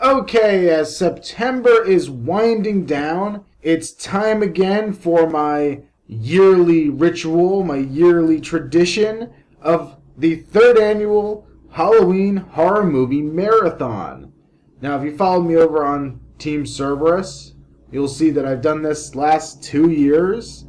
Okay, as September is winding down, it's time again for my yearly ritual, my yearly tradition of the third annual Halloween Horror Movie Marathon. Now, if you follow me over on Team Cerberus, you'll see that I've done this last 2 years.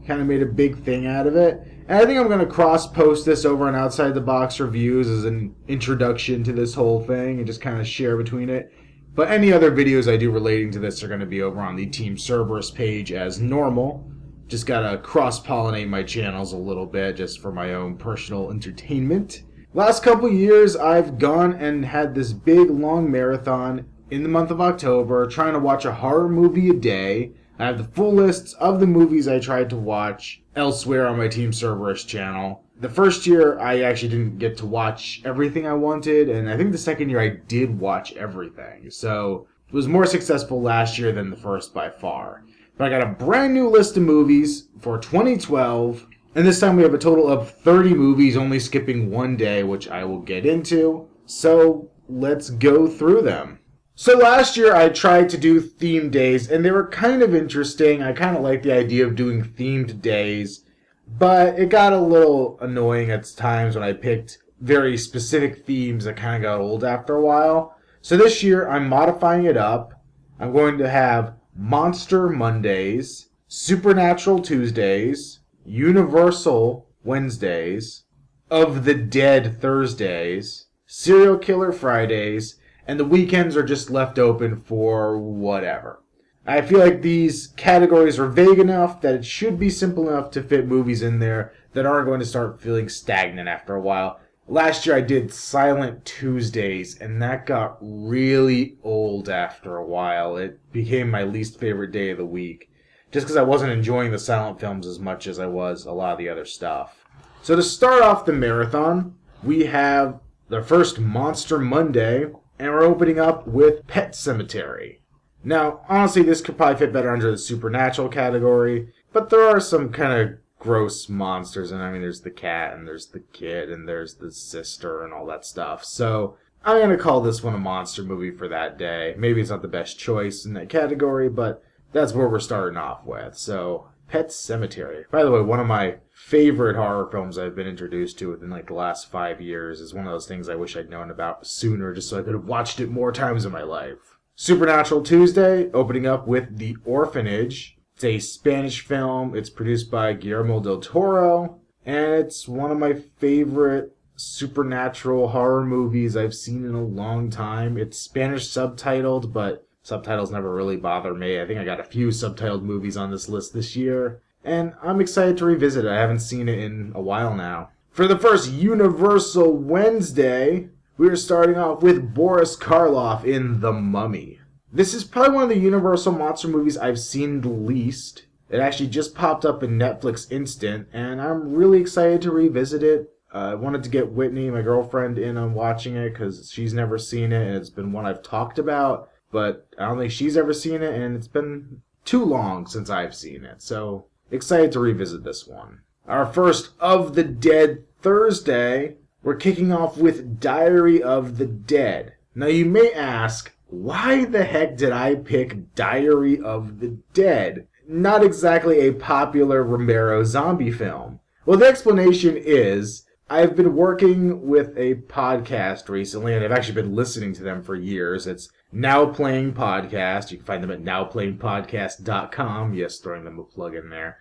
Kind of made a big thing out of it. And I think I'm going to cross-post this over on Outside the Box Reviews as an introduction to this whole thing and just kind of share between it. But any other videos I do relating to this are going to be over on the Team Cerberus page as normal. Just got to cross-pollinate my channels a little bit just for my own personal entertainment. Last couple years, I've gone and had this big, long marathon in the month of October, trying to watch a horror movie a day. I have the full lists of the movies I tried to watch elsewhere on my Team Cerberus channel. The first year, I actually didn't get to watch everything I wanted, and I think the second year I did watch everything. So it was more successful last year than the first by far. But I got a brand new list of movies for 2012, and this time we have a total of 30 movies, only skipping one day, which I will get into. So let's go through them. So last year I tried to do themed days, and they were kind of interesting. I kind of like the idea of doing themed days, but it got a little annoying at times when I picked very specific themes that kind of got old after a while. So this year I'm modifying it up. I'm going to have Monster Mondays, Supernatural Tuesdays, Universal Wednesdays, Of the Dead Thursdays, Serial Killer Fridays, and the weekends are just left open for whatever. I feel like these categories are vague enough that it should be simple enough to fit movies in there that aren't going to start feeling stagnant after a while. Last year I did Silent Tuesdays, and that got really old after a while. It became my least favorite day of the week, just because I wasn't enjoying the silent films as much as I was a lot of the other stuff. So to start off the marathon, we have the first Monster Monday, and we're opening up with Pet Sematary. Now, honestly, this could probably fit better under the Supernatural category, but there are some kind of gross monsters, and I mean, there's the cat, and there's the kid, and there's the sister, and all that stuff. So I'm going to call this one a monster movie for that day. Maybe it's not the best choice in that category, but that's where we're starting off with. So, Pet Sematary. By the way, one of my favorite horror films I've been introduced to within like the last 5 years. Is one of those things I wish I'd known about sooner just so I could have watched it more times in my life. Supernatural Tuesday, opening up with The Orphanage. It's a Spanish film. It's produced by Guillermo del Toro, and it's one of my favorite supernatural horror movies I've seen in a long time. It's Spanish subtitled, but subtitles never really bother me. I think I got a few subtitled movies on this list this year, and I'm excited to revisit it. I haven't seen it in a while now. For the first Universal Wednesday, we are starting off with Boris Karloff in The Mummy. This is probably one of the Universal monster movies I've seen the least. It actually just popped up in Netflix Instant, and I'm really excited to revisit it. I wanted to get Whitney, my girlfriend, in on watching it because she's never seen it, and it's been one I've talked about, but I don't think she's ever seen it, and it's been too long since I've seen it, so excited to revisit this one. Our first Of the Dead Thursday, we're kicking off with Diary of the Dead. Now you may ask, why the heck did I pick Diary of the Dead? Not exactly a popular Romero zombie film. Well, the explanation is, I've been working with a podcast recently, and I've actually been listening to them for years. It's Now Playing Podcast. You can find them at nowplayingpodcast.com. Yes, throwing them a plug in there.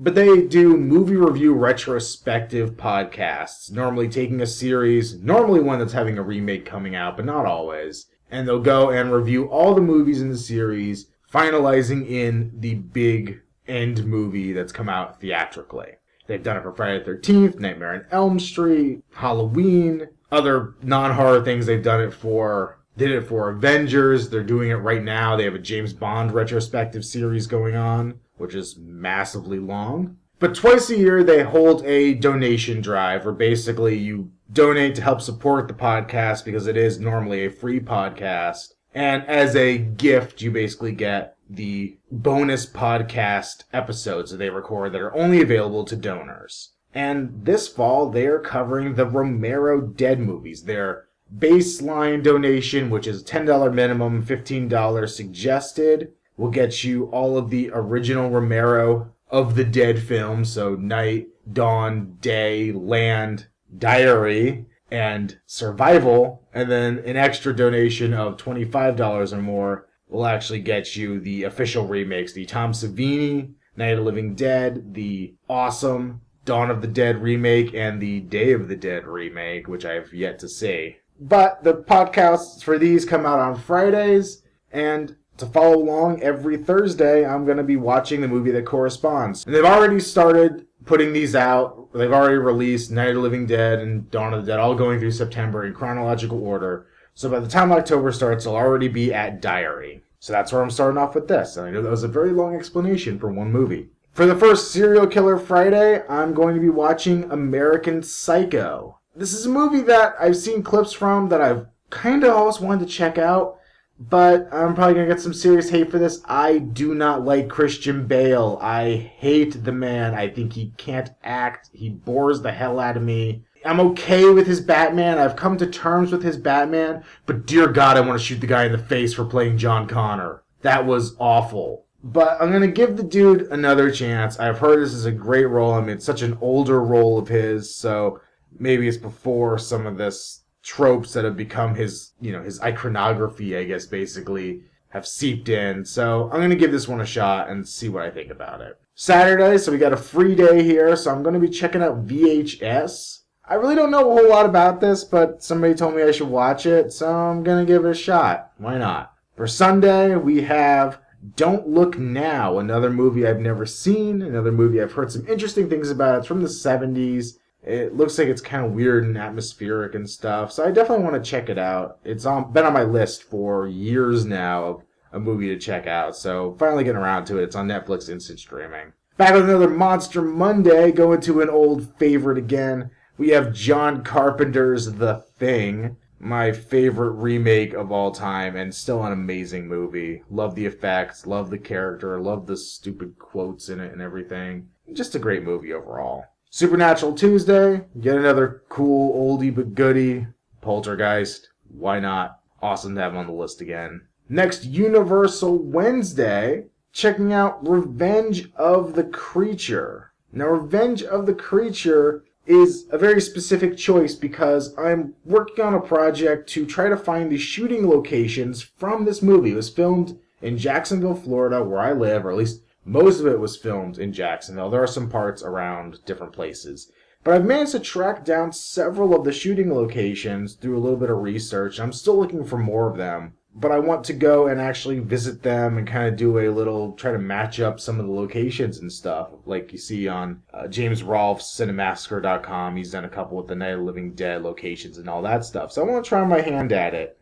But they do movie review retrospective podcasts, normally taking a series, normally one that's having a remake coming out, but not always. And they'll go and review all the movies in the series, finalizing in the big end movie that's come out theatrically. They've done it for Friday the 13th, Nightmare on Elm Street, Halloween, other non-horror things they've done it for. They did it for Avengers. They're doing it right now. They have a James Bond retrospective series going on, which is massively long. But twice a year, they hold a donation drive where basically you donate to help support the podcast because it is normally a free podcast. And as a gift, you basically get the bonus podcast episodes that they record that are only available to donors. And this fall, they are covering the Romero Dead movies. They're baseline donation, which is $10 minimum, $15 suggested, will get you all of the original Romero of the Dead films, so Night, Dawn, Day, Land, Diary, and Survival, and then an extra donation of $25 or more will actually get you the official remakes, the Tom Savini, Night of the Living Dead, the awesome Dawn of the Dead remake, and the Day of the Dead remake, which I have yet to see. But the podcasts for these come out on Fridays, and to follow along every Thursday, I'm going to be watching the movie that corresponds. And they've already started putting these out. They've already released Night of the Living Dead and Dawn of the Dead, all going through September in chronological order. So by the time October starts, I'll already be at Diary. So that's where I'm starting off with this. And I know that was a very long explanation for one movie. For the first Serial Killer Friday, I'm going to be watching American Psycho. This is a movie that I've seen clips from that I've kind of always wanted to check out, but I'm probably going to get some serious hate for this. I do not like Christian Bale. I hate the man. I think he can't act. He bores the hell out of me. I'm okay with his Batman. I've come to terms with his Batman, but dear God, I want to shoot the guy in the face for playing John Connor. That was awful. But I'm going to give the dude another chance. I've heard this is a great role. I mean, it's such an older role of his, so maybe it's before some of this tropes that have become his, his iconography, I guess, basically, have seeped in. So I'm going to give this one a shot and see what I think about it. Saturday, so we got a free day here, so I'm going to be checking out VHS. I really don't know a whole lot about this, but somebody told me I should watch it, so I'm going to give it a shot. Why not? For Sunday, we have Don't Look Now, another movie I've never seen, another movie I've heard some interesting things about. It's from the 70s. It looks like it's kind of weird and atmospheric and stuff, so I definitely want to check it out. It's been on my list for years now of a movie to check out, so finally getting around to it. It's on Netflix Instant Streaming. Back with another Monster Monday, going to an old favorite again. We have John Carpenter's The Thing, my favorite remake of all time, and still an amazing movie. Love the effects, love the character, love the stupid quotes in it and everything. Just a great movie overall. Supernatural Tuesday, yet another cool oldie but goodie. Poltergeist, why not? Awesome to have on the list again. Next, Universal Wednesday, checking out Revenge of the Creature. Now, Revenge of the Creature is a very specific choice because I'm working on a project to try to find the shooting locations from this movie. It was filmed in Jacksonville, Florida, where I live, or at least most of it was filmed in Jacksonville. There are some parts around different places. But I've managed to track down several of the shooting locations through a little bit of research. I'm still looking for more of them. But I want to go and actually visit them and kind of do a little, try to match up some of the locations and stuff. Like you see on James Rolfe's Cinemassacre.com. He's done a couple with the Night of the Living Dead locations and all that stuff. So I want to try my hand at it.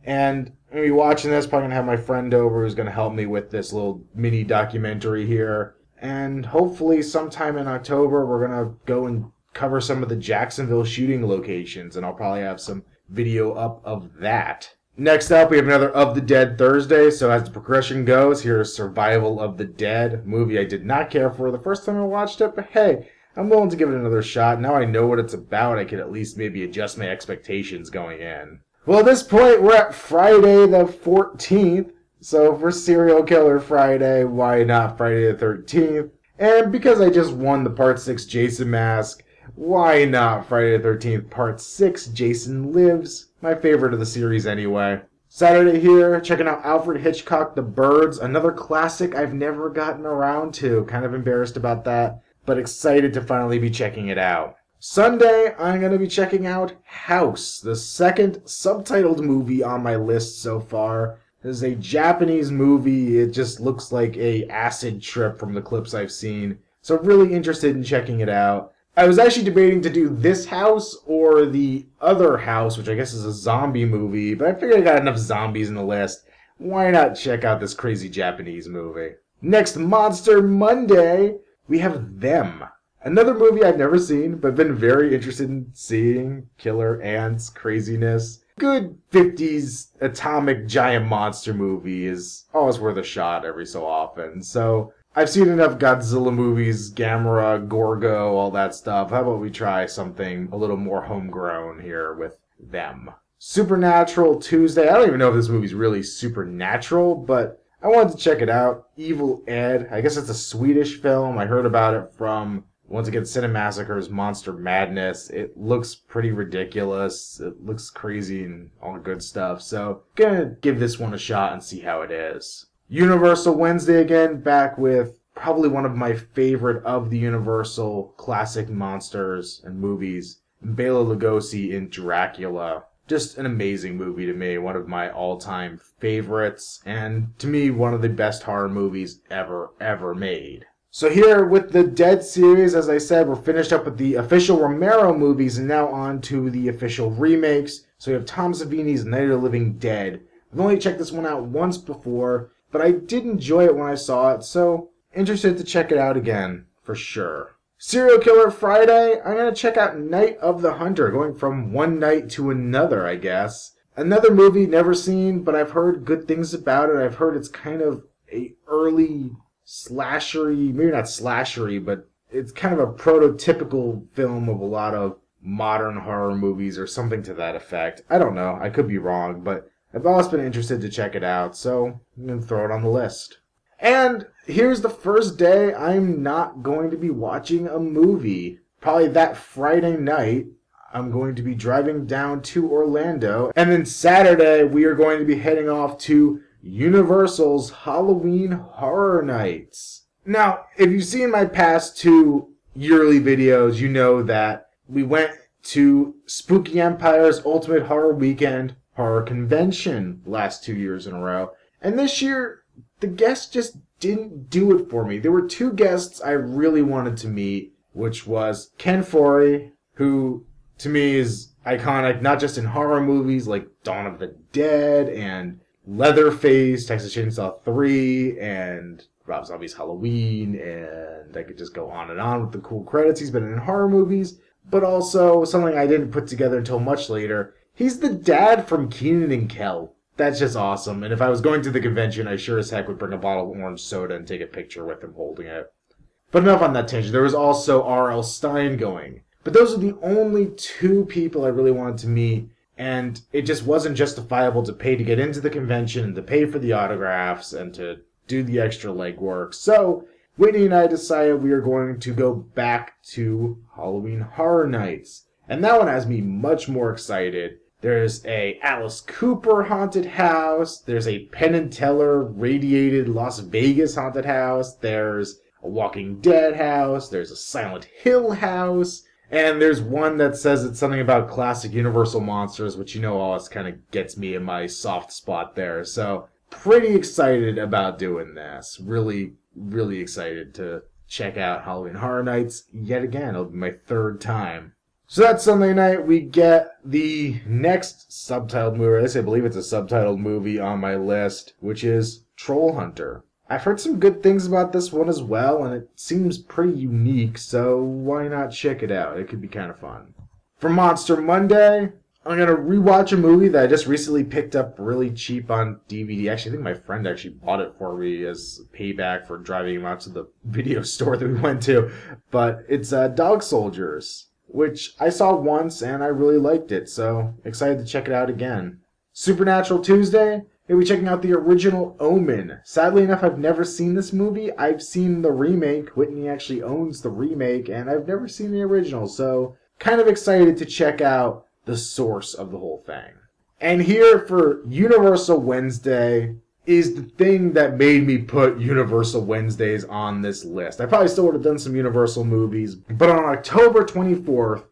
And I'm going to be watching this. Probably going to have my friend over who's going to help me with this little mini documentary here. And hopefully sometime in October we're going to go and cover some of the Jacksonville shooting locations. And I'll probably have some video up of that. Next up, we have another Of the Dead Thursday. So as the progression goes, here's Survival of the Dead, movie I did not care for the first time I watched it, but hey, I'm willing to give it another shot. Now I know what it's about, I can at least maybe adjust my expectations going in. Well, at this point, we're at Friday the 14th. So for Serial Killer Friday, why not Friday the 13th? And because I just won the Part 6 Jason mask, why not Friday the 13th Part 6 Jason Lives? My favorite of the series anyway. Saturday here, checking out Alfred Hitchcock The Birds, another classic I've never gotten around to. Kind of embarrassed about that, but excited to finally be checking it out. Sunday, I'm going to be checking out House, the second subtitled movie on my list so far. This is a Japanese movie. It just looks like a acid trip from the clips I've seen. So really interested in checking it out. I was actually debating to do this House or the other House, which I guess is a zombie movie, but I figured I got enough zombies in the list. Why not check out this crazy Japanese movie? Next Monster Monday, we have Them. Another movie I've never seen, but been very interested in seeing. Killer ants, craziness. Good 50s atomic giant monster movie is always worth a shot every so often. So I've seen enough Godzilla movies, Gamera, Gorgo, all that stuff. How about we try something a little more homegrown here with Them? Supernatural Tuesday. I don't even know if this movie's really supernatural, but I wanted to check it out. Evil Ed. I guess it's a Swedish film. I heard about it from, once again, Cinemassacre's Monster Madness. It looks pretty ridiculous. It looks crazy and all the good stuff. So, gonna give this one a shot and see how it is. Universal Wednesday again, back with probably one of my favorite of the Universal classic monsters and movies, Bela Lugosi in Dracula. Just an amazing movie to me, one of my all-time favorites, and to me, one of the best horror movies ever made. So here with the Dead series, as I said, we're finished up with the official Romero movies and now on to the official remakes. So we have Tom Savini's Night of the Living Dead. I've only checked this one out once before, but I did enjoy it when I saw it, so interested to check it out again, for sure. Serial Killer Friday, I'm going to check out Night of the Hunter, going from one night to another, I guess. Another movie never seen, but I've heard good things about it. I've heard it's kind of a early slashery, maybe not slashery, but it's kind of a prototypical film of a lot of modern horror movies or something to that effect. I don't know, I could be wrong, but I've always been interested to check it out, so I'm going to throw it on the list. And here's the first day I'm not going to be watching a movie. Probably that Friday night, I'm going to be driving down to Orlando. And then Saturday, we are going to be heading off to Universal's Halloween Horror Nights. Now, if you've seen my past two yearly videos, you know that we went to Spooky Empire's Ultimate Horror Weekend Horror Convention last 2 years in a row. And this year, the guests just didn't do it for me. There were two guests I really wanted to meet, which was Ken Foree, who to me is iconic, not just in horror movies like Dawn of the Dead and Leatherface, Texas Chainsaw 3, and Rob Zombie's Halloween, and I could just go on and on with the cool credits he's been in horror movies, but also something I didn't put together until much later. He's the dad from Kenan and Kel. That's just awesome. And if I was going to the convention, I sure as heck would bring a bottle of orange soda and take a picture with him holding it. But enough on that tangent. There was also R.L. Stine going. But those are the only two people I really wanted to meet. And it just wasn't justifiable to pay to get into the convention and to pay for the autographs and to do the extra legwork. So Whitney and I decided we are going to go back to Halloween Horror Nights. And that one has me much more excited. There's a Alice Cooper haunted house. There's a Penn and Teller radiated Las Vegas haunted house. There's a Walking Dead house. There's a Silent Hill house. And there's one that says it's something about classic Universal monsters, which you know always kind of gets me in my soft spot there. So pretty excited about doing this. Really, really excited to check out Halloween Horror Nights yet again. It'll be my third time. So that Sunday night, we get the next subtitled movie, or at least I believe it's a subtitled movie on my list, which is Troll Hunter. I've heard some good things about this one as well, and it seems pretty unique, so why not check it out? It could be kind of fun. For Monster Monday, I'm going to rewatch a movie that I just recently picked up really cheap on DVD. Actually, I think my friend actually bought it for me as payback for driving him out to the video store that we went to. But it's Dog Soldiers, which I saw once and I really liked it, so excited to check it out again. Supernatural Tuesday, we'll be checking out the original Omen. Sadly enough, I've never seen this movie. I've seen the remake. Whitney actually owns the remake, and I've never seen the original, so kind of excited to check out the source of the whole thing. And here for Universal Wednesday is the thing that made me put Universal Wednesdays on this list. I probably still would have done some Universal movies, but on October 24th,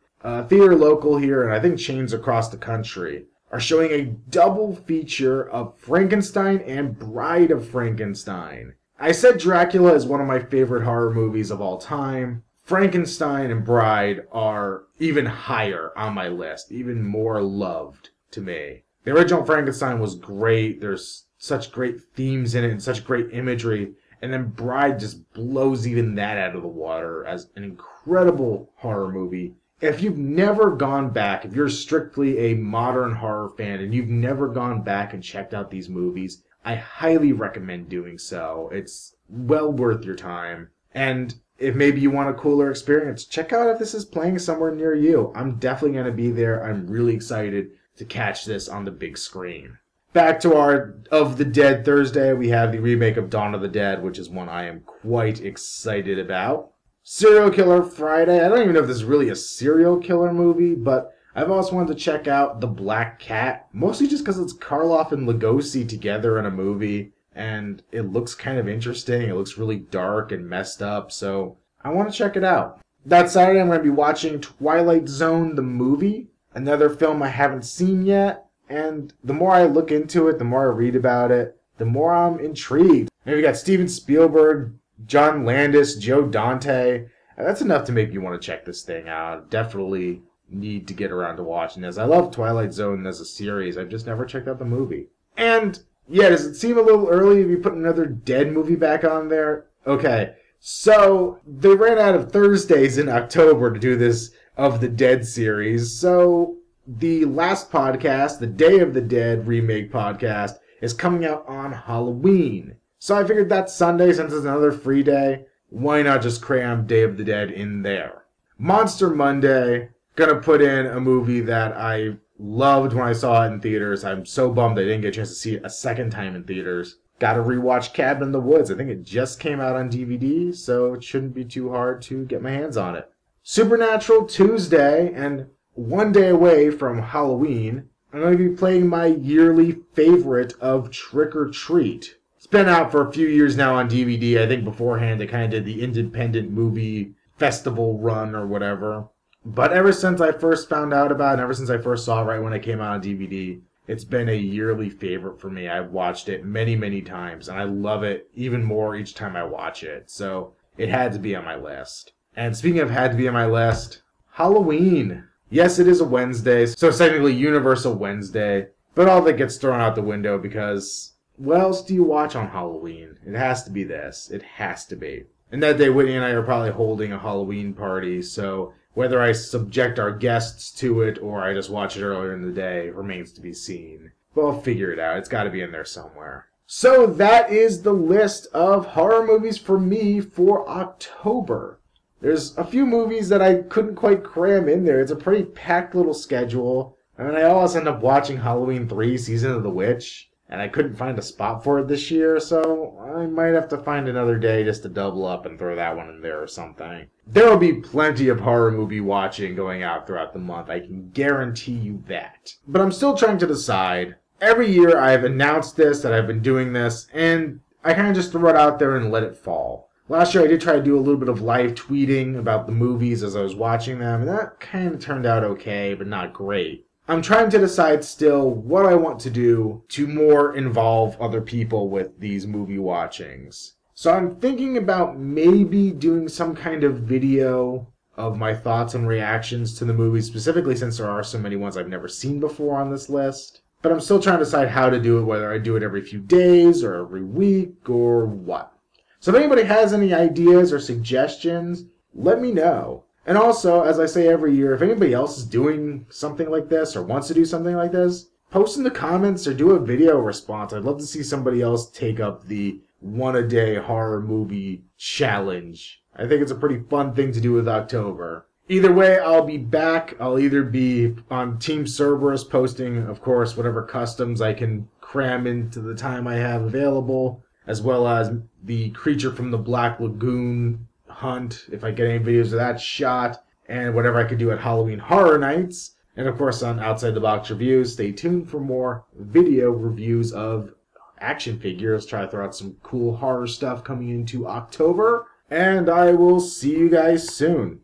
theater local here, and I think chains across the country, are showing a double feature of Frankenstein and Bride of Frankenstein. I said Dracula is one of my favorite horror movies of all time. Frankenstein and Bride are even higher on my list, even more loved to me. The original Frankenstein was great. There's such great themes in it and such great imagery. And then Bride just blows even that out of the water as an incredible horror movie. If you've never gone back, if you're strictly a modern horror fan and you've never gone back and checked out these movies, I highly recommend doing so. It's well worth your time. And if maybe you want a cooler experience, check out if this is playing somewhere near you. I'm definitely going to be there. I'm really excited to catch this on the big screen. Back to our Of the Dead Thursday, we have the remake of Dawn of the Dead, which is one I am quite excited about. Serial Killer Friday. I don't even know if this is really a serial killer movie, but I've also wanted to check out The Black Cat, mostly just because it's Karloff and Lugosi together in a movie, and it looks kind of interesting. It looks really dark and messed up, so I want to check it out. That Saturday, I'm going to be watching Twilight Zone, the movie, another film I haven't seen yet, and the more I look into it, the more I read about it, the more I'm intrigued. Maybe we got Steven Spielberg, John Landis, Joe Dante. That's enough to make you want to check this thing out. Definitely need to get around to watching this. I love Twilight Zone as a series. I've just never checked out the movie. And, yeah, does it seem a little early to be putting another Dead movie back on there? Okay, so they ran out of Thursdays in October to do this Of the Dead series. So the last podcast, the Day of the Dead remake podcast, is coming out on Halloween. So I figured that Sunday, since it's another free day, why not just cram Day of the Dead in there? Monster Monday, gonna put in a movie that I loved when I saw it in theaters. I'm so bummed I didn't get a chance to see it a second time in theaters. Gotta rewatch Cabin in the Woods. I think it just came out on DVD, so it shouldn't be too hard to get my hands on it. Supernatural Tuesday, and one day away from Halloween, I'm going to be playing my yearly favorite of Trick or Treat. It's been out for a few years now on DVD. I think beforehand it kind of did the independent movie festival run or whatever. But ever since I first found out about it, and ever since I first saw it right when it came out on DVD, it's been a yearly favorite for me. I've watched it many, many times, and I love it even more each time I watch it. So it had to be on my list. And speaking of had to be on my list, Halloween. Yes, it is a Wednesday, so it's technically Universal Wednesday, but all that gets thrown out the window because, what else do you watch on Halloween? It has to be this. It has to be. And that day, Whitney and I are probably holding a Halloween party, so whether I subject our guests to it or I just watch it earlier in the day remains to be seen. But I'll figure it out. It's got to be in there somewhere. So that is the list of horror movies for me for October. There's a few movies that I couldn't quite cram in there. It's a pretty packed little schedule. I mean, I always end up watching Halloween 3, Season of the Witch, and I couldn't find a spot for it this year, so I might have to find another day just to double up and throw that one in there or something. There will be plenty of horror movie watching going out throughout the month. I can guarantee you that. But I'm still trying to decide. Every year I've announced this, that I've been doing this, and I kind of just throw it out there and let it fall. Last year I did try to do a little bit of live tweeting about the movies as I was watching them, and that kind of turned out okay, but not great. I'm trying to decide still what I want to do to more involve other people with these movie watchings. So I'm thinking about maybe doing some kind of video of my thoughts and reactions to the movies, specifically since there are so many ones I've never seen before on this list. But I'm still trying to decide how to do it, whether I do it every few days or every week or what. So if anybody has any ideas or suggestions, let me know. And also, as I say every year, if anybody else is doing something like this or wants to do something like this, post in the comments or do a video response. I'd love to see somebody else take up the one-a-day horror movie challenge. I think it's a pretty fun thing to do with October. Either way, I'll be back. I'll either be on Team Cerberus posting, of course, whatever customs I can cram into the time I have available, as well as the Creature from the Black Lagoon hunt, if I get any videos of that shot, and whatever I could do at Halloween Horror Nights. And of course on Outside the Box Reviews. Stay tuned for more video reviews of action figures. Try to throw out some cool horror stuff coming into October. And I will see you guys soon.